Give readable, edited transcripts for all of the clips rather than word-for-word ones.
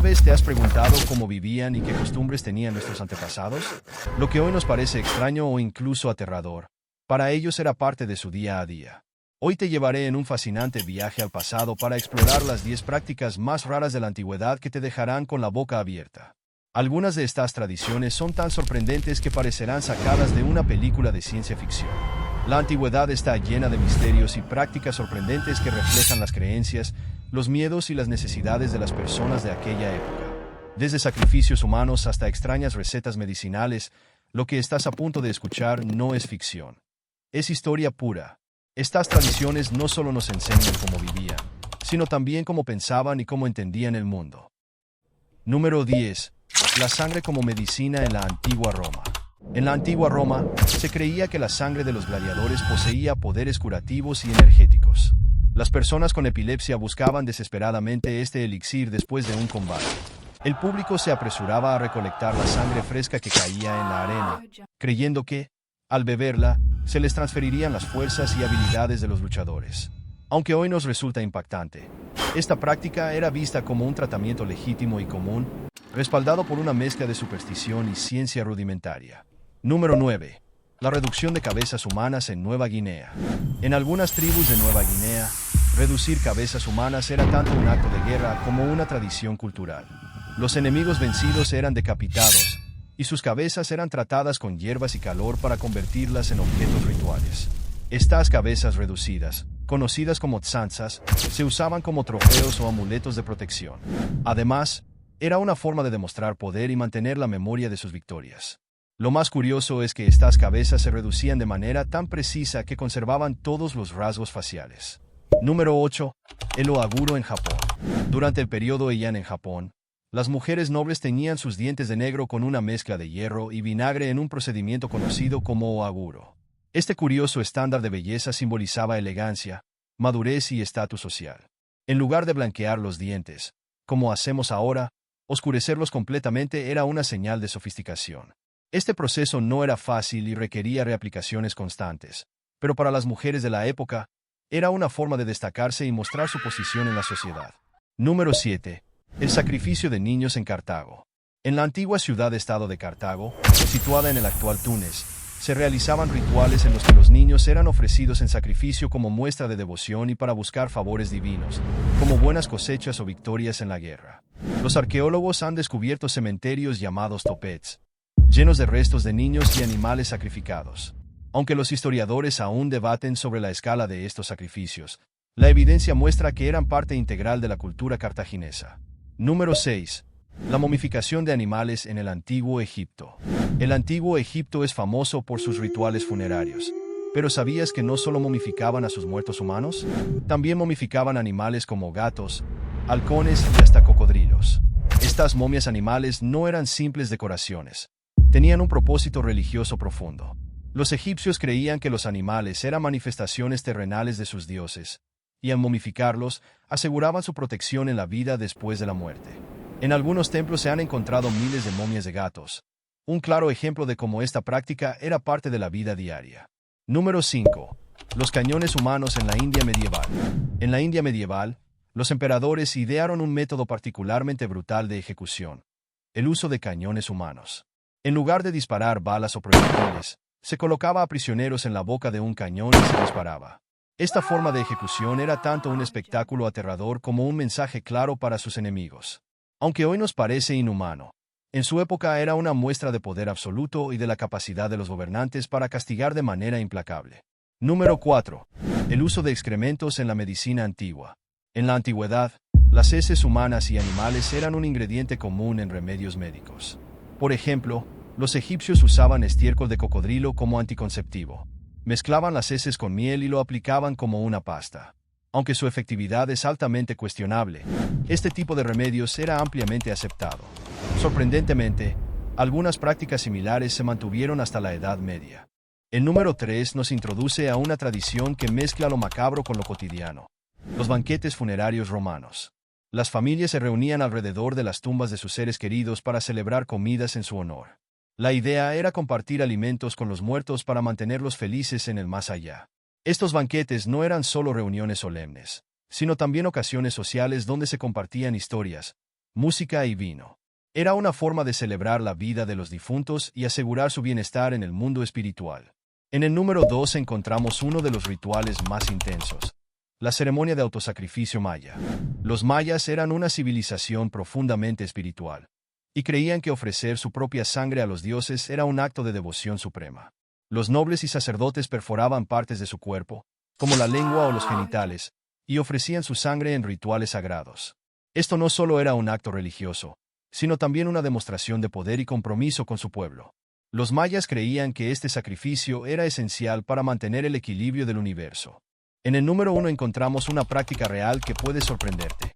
¿Alguna vez te has preguntado cómo vivían y qué costumbres tenían nuestros antepasados? Lo que hoy nos parece extraño o incluso aterrador, para ellos era parte de su día a día. Hoy te llevaré en un fascinante viaje al pasado para explorar las 10 prácticas más raras de la antigüedad que te dejarán con la boca abierta. Algunas de estas tradiciones son tan sorprendentes que parecerán sacadas de una película de ciencia ficción. La antigüedad está llena de misterios y prácticas sorprendentes que reflejan las creencias, los miedos y las necesidades de las personas de aquella época. Desde sacrificios humanos hasta extrañas recetas medicinales, lo que estás a punto de escuchar no es ficción. Es historia pura. Estas tradiciones no solo nos enseñan cómo vivían, sino también cómo pensaban y cómo entendían el mundo. Número 10. La sangre como medicina en la antigua Roma. En la antigua Roma, se creía que la sangre de los gladiadores poseía poderes curativos y energéticos. Las personas con epilepsia buscaban desesperadamente este elixir después de un combate. El público se apresuraba a recolectar la sangre fresca que caía en la arena, creyendo que, al beberla, se les transferirían las fuerzas y habilidades de los luchadores. Aunque hoy nos resulta impactante, esta práctica era vista como un tratamiento legítimo y común, respaldado por una mezcla de superstición y ciencia rudimentaria. Número 9. La reducción de cabezas humanas en Nueva Guinea. En algunas tribus de Nueva Guinea, reducir cabezas humanas era tanto un acto de guerra como una tradición cultural. Los enemigos vencidos eran decapitados, y sus cabezas eran tratadas con hierbas y calor para convertirlas en objetos rituales. Estas cabezas reducidas, conocidas como tzanzas, se usaban como trofeos o amuletos de protección. Además, era una forma de demostrar poder y mantener la memoria de sus victorias. Lo más curioso es que estas cabezas se reducían de manera tan precisa que conservaban todos los rasgos faciales. Número 8. El oaguro en Japón. Durante el periodo Heian en Japón, las mujeres nobles teñían sus dientes de negro con una mezcla de hierro y vinagre en un procedimiento conocido como oaguro. Este curioso estándar de belleza simbolizaba elegancia, madurez y estatus social. En lugar de blanquear los dientes, como hacemos ahora, oscurecerlos completamente era una señal de sofisticación. Este proceso no era fácil y requería reaplicaciones constantes, pero para las mujeres de la época, era una forma de destacarse y mostrar su posición en la sociedad. Número 7. El sacrificio de niños en Cartago. En la antigua ciudad-estado de Cartago, situada en el actual Túnez, se realizaban rituales en los que los niños eran ofrecidos en sacrificio como muestra de devoción y para buscar favores divinos, como buenas cosechas o victorias en la guerra. Los arqueólogos han descubierto cementerios llamados topets, llenos de restos de niños y animales sacrificados. Aunque los historiadores aún debaten sobre la escala de estos sacrificios, la evidencia muestra que eran parte integral de la cultura cartaginesa. Número 6. La momificación de animales en el Antiguo Egipto. El Antiguo Egipto es famoso por sus rituales funerarios. ¿Pero sabías que no solo momificaban a sus muertos humanos? También momificaban animales como gatos, halcones y hasta cocodrilos. Estas momias animales no eran simples decoraciones. Tenían un propósito religioso profundo. Los egipcios creían que los animales eran manifestaciones terrenales de sus dioses, y al momificarlos, aseguraban su protección en la vida después de la muerte. En algunos templos se han encontrado miles de momias de gatos, un claro ejemplo de cómo esta práctica era parte de la vida diaria. Número 5. Los cañones humanos en la India medieval. En la India medieval, los emperadores idearon un método particularmente brutal de ejecución: el uso de cañones humanos. En lugar de disparar balas o proyectiles, se colocaba a prisioneros en la boca de un cañón y se disparaba. Esta forma de ejecución era tanto un espectáculo aterrador como un mensaje claro para sus enemigos. Aunque hoy nos parece inhumano, en su época era una muestra de poder absoluto y de la capacidad de los gobernantes para castigar de manera implacable. Número 4. El uso de excrementos en la medicina antigua. En la antigüedad, las heces humanas y animales eran un ingrediente común en remedios médicos. Por ejemplo, los egipcios usaban estiércol de cocodrilo como anticonceptivo. Mezclaban las heces con miel y lo aplicaban como una pasta. Aunque su efectividad es altamente cuestionable, este tipo de remedios era ampliamente aceptado. Sorprendentemente, algunas prácticas similares se mantuvieron hasta la Edad Media. El número 3 nos introduce a una tradición que mezcla lo macabro con lo cotidiano: los banquetes funerarios romanos. Las familias se reunían alrededor de las tumbas de sus seres queridos para celebrar comidas en su honor. La idea era compartir alimentos con los muertos para mantenerlos felices en el más allá. Estos banquetes no eran solo reuniones solemnes, sino también ocasiones sociales donde se compartían historias, música y vino. Era una forma de celebrar la vida de los difuntos y asegurar su bienestar en el mundo espiritual. En el número 2 encontramos uno de los rituales más intensos, la ceremonia de autosacrificio maya. Los mayas eran una civilización profundamente espiritual, y creían que ofrecer su propia sangre a los dioses era un acto de devoción suprema. Los nobles y sacerdotes perforaban partes de su cuerpo, como la lengua o los genitales, y ofrecían su sangre en rituales sagrados. Esto no solo era un acto religioso, sino también una demostración de poder y compromiso con su pueblo. Los mayas creían que este sacrificio era esencial para mantener el equilibrio del universo. En el número 1 encontramos una práctica real que puede sorprenderte: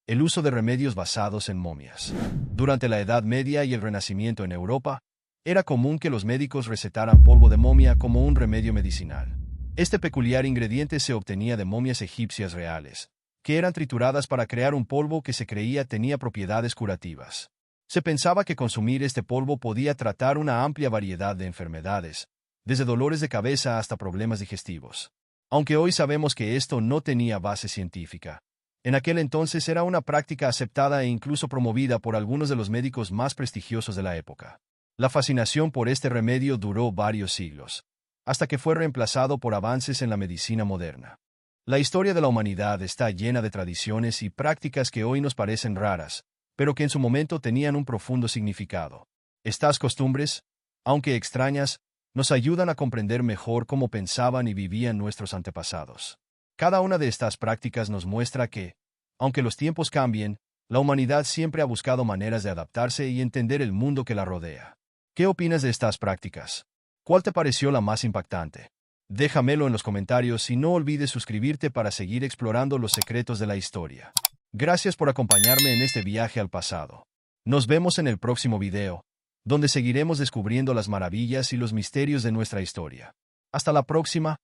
el uso de remedios basados en momias. Durante la Edad Media y el Renacimiento en Europa, era común que los médicos recetaran polvo de momia como un remedio medicinal. Este peculiar ingrediente se obtenía de momias egipcias reales, que eran trituradas para crear un polvo que se creía tenía propiedades curativas. Se pensaba que consumir este polvo podía tratar una amplia variedad de enfermedades, desde dolores de cabeza hasta problemas digestivos. Aunque hoy sabemos que esto no tenía base científica, en aquel entonces era una práctica aceptada e incluso promovida por algunos de los médicos más prestigiosos de la época. La fascinación por este remedio duró varios siglos, hasta que fue reemplazado por avances en la medicina moderna. La historia de la humanidad está llena de tradiciones y prácticas que hoy nos parecen raras, pero que en su momento tenían un profundo significado. Estas costumbres, aunque extrañas, nos ayudan a comprender mejor cómo pensaban y vivían nuestros antepasados. Cada una de estas prácticas nos muestra que, aunque los tiempos cambien, la humanidad siempre ha buscado maneras de adaptarse y entender el mundo que la rodea. ¿Qué opinas de estas prácticas? ¿Cuál te pareció la más impactante? Déjamelo en los comentarios y no olvides suscribirte para seguir explorando los secretos de la historia. Gracias por acompañarme en este viaje al pasado. Nos vemos en el próximo video, donde seguiremos descubriendo las maravillas y los misterios de nuestra historia. Hasta la próxima.